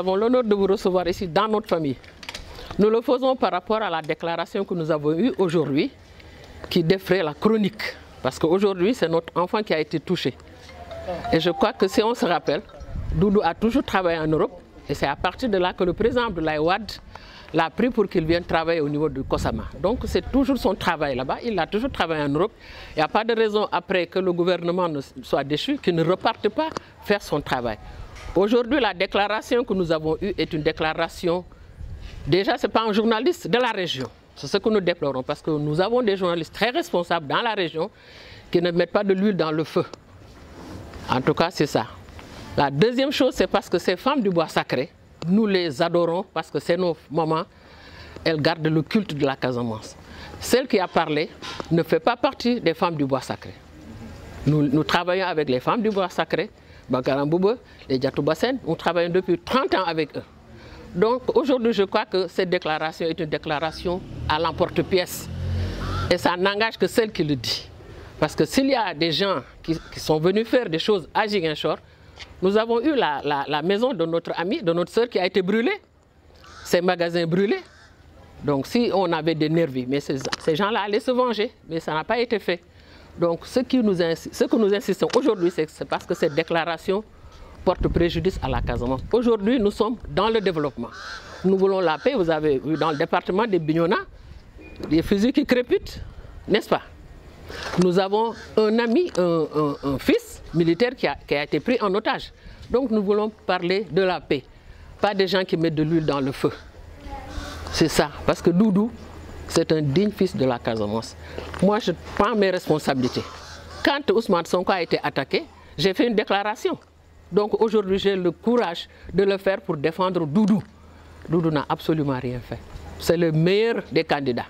avons l'honneur de vous recevoir ici dans notre famille. Nous le faisons par rapport à la déclaration que nous avons eue aujourd'hui, qui défraie la chronique. Parce qu'aujourd'hui, c'est notre enfant qui a été touché. Et je crois que si on se rappelle, Doudou a toujours travaillé en Europe. Et c'est à partir de là que le président Abdoulaye Wade l'a pris pour qu'il vienne travailler au niveau de Kosama. Donc c'est toujours son travail là-bas. Il a toujours travaillé en Europe. Il n'y a pas de raison après que le gouvernement ne soit déchu qu'il ne reparte pas faire son travail. Aujourd'hui, la déclaration que nous avons eue est une déclaration, déjà ce n'est pas un journaliste de la région. C'est ce que nous déplorons parce que nous avons des journalistes très responsables dans la région qui ne mettent pas de l'huile dans le feu. En tout cas, c'est ça. La deuxième chose, c'est parce que ces femmes du bois sacré, nous les adorons parce que c'est nos mamans, elles gardent le culte de la Casamance. Celle qui a parlé ne fait pas partie des femmes du bois sacré. Nous travaillons avec les femmes du bois sacré, Bakaramboube, les Djatoubassen, nous travaillons depuis 30 ans avec eux. Donc aujourd'hui, je crois que cette déclaration est une déclaration à l'emporte-pièce. Et ça n'engage que celle qui le dit. Parce que s'il y a des gens qui sont venus faire des choses à Ziguinchor, nous avons eu la maison de notre amie, de notre sœur qui a été brûlée, ces magasins brûlés. Donc si on avait des nervis, mais ces gens-là allaient se venger, mais ça n'a pas été fait. Donc ce que nous insistons aujourd'hui, c'est parce que cette déclaration porte préjudice à la Casamance. Aujourd'hui, nous sommes dans le développement. Nous voulons la paix. Vous avez vu dans le département de Bignona, des fusils qui crépitent, n'est-ce pas? Nous avons un ami, un fils militaire qui a été pris en otage. Donc nous voulons parler de la paix, pas des gens qui mettent de l'huile dans le feu. C'est ça, parce que Doudou, c'est un digne fils de la Casamance. Moi, je prends mes responsabilités. Quand Ousmane Sonko a été attaqué, j'ai fait une déclaration. Donc aujourd'hui, j'ai le courage de le faire pour défendre Doudou. Doudou n'a absolument rien fait. C'est le meilleur des candidats.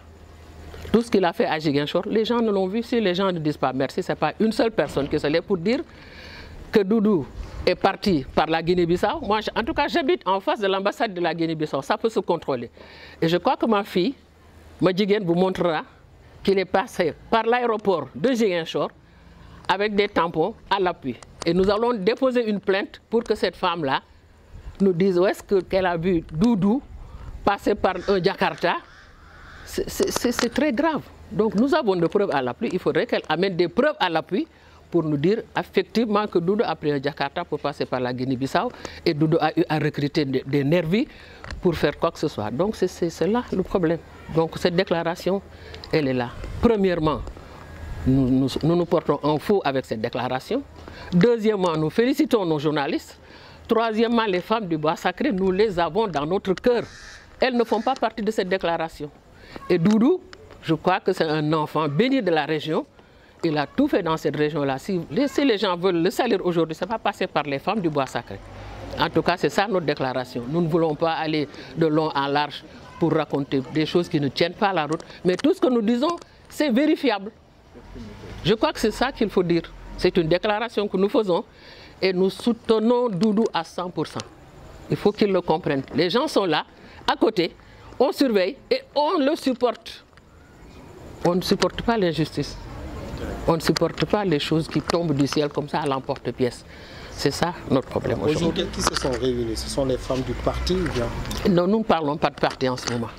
Tout ce qu'il a fait à Ziguinchor, les gens ne l'ont vu. Si les gens ne disent pas merci, ce n'est pas une seule personne qui se lève pour dire que Doudou est parti par la Guinée-Bissau. Moi, en tout cas, j'habite en face de l'ambassade de la Guinée-Bissau. Ça peut se contrôler. Et je crois que ma fille, Madjiguen, vous montrera qu'il est passé par l'aéroport de Ziguinchor avec des tampons à l'appui. Et nous allons déposer une plainte pour que cette femme-là nous dise où est-ce qu'elle a vu Doudou passer par un Jakarta. C'est très grave. Donc nous avons des preuves à l'appui. Il faudrait qu'elle amène des preuves à l'appui pour nous dire effectivement que Doudou a pris un Jakarta pour passer par la Guinée-Bissau et Doudou a eu à recruter des nervis pour faire quoi que ce soit. Donc c'est là le problème. Donc cette déclaration, elle est là. Premièrement, nous portons un faux avec cette déclaration. Deuxièmement, nous félicitons nos journalistes. Troisièmement, les femmes du bois sacré, nous les avons dans notre cœur. Elles ne font pas partie de cette déclaration. Et Doudou, je crois que c'est un enfant béni de la région. Il a tout fait dans cette région-là. Si les gens veulent le salir aujourd'hui, ce n'est pas passer par les femmes du bois sacré. En tout cas, c'est ça notre déclaration. Nous ne voulons pas aller de long en large pour raconter des choses qui ne tiennent pas la route. Mais tout ce que nous disons, c'est vérifiable. Je crois que c'est ça qu'il faut dire. C'est une déclaration que nous faisons et nous soutenons Doudou à 100%. Il faut qu'ils le comprennent. Les gens sont là, à côté, on surveille et on le supporte. On ne supporte pas l'injustice. On ne supporte pas les choses qui tombent du ciel comme ça à l'emporte-pièce. C'est ça notre problème aujourd'hui. Qui se sont réunis? Ce sont les femmes du parti ou bien? Non, nous ne parlons pas de parti en ce moment.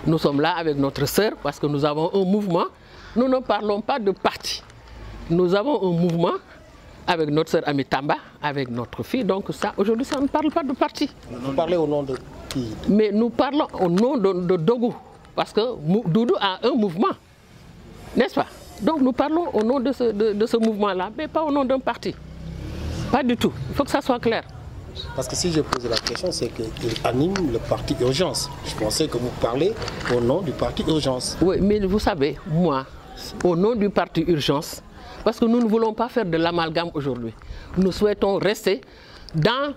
Nous sommes là avec notre sœur parce que nous avons un mouvement. Nous ne parlons pas de parti. Nous avons un mouvement avec notre sœur Amitamba, avec notre fille. Donc ça, aujourd'hui, ça ne parle pas de parti. Vous parlez au nom de qui? Mais nous parlons au nom de Dougou. Parce que Doudou a un mouvement. N'est-ce pas? Donc nous parlons au nom de ce mouvement-là, mais pas au nom d'un parti. Pas du tout. Il faut que ça soit clair. Parce que si je pose la question, c'est qu'il anime le parti Urgence. Je pensais que vous parlez au nom du parti Urgence. Oui, mais vous savez, moi, au nom du parti Urgence, parce que nous ne voulons pas faire de l'amalgame aujourd'hui. Nous souhaitons rester dans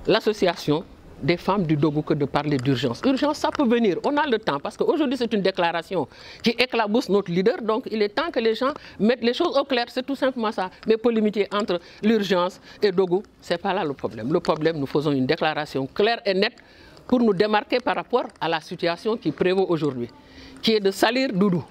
l'association des femmes du Dougou que de parler d'urgence. Urgence, ça peut venir, on a le temps, parce qu'aujourd'hui c'est une déclaration qui éclabousse notre leader, donc il est temps que les gens mettent les choses au clair, c'est tout simplement ça. Mais polémiquer entre l'urgence et Dougou, ce n'est pas là le problème. Le problème, nous faisons une déclaration claire et nette pour nous démarquer par rapport à la situation qui prévaut aujourd'hui, qui est de salir Doudou.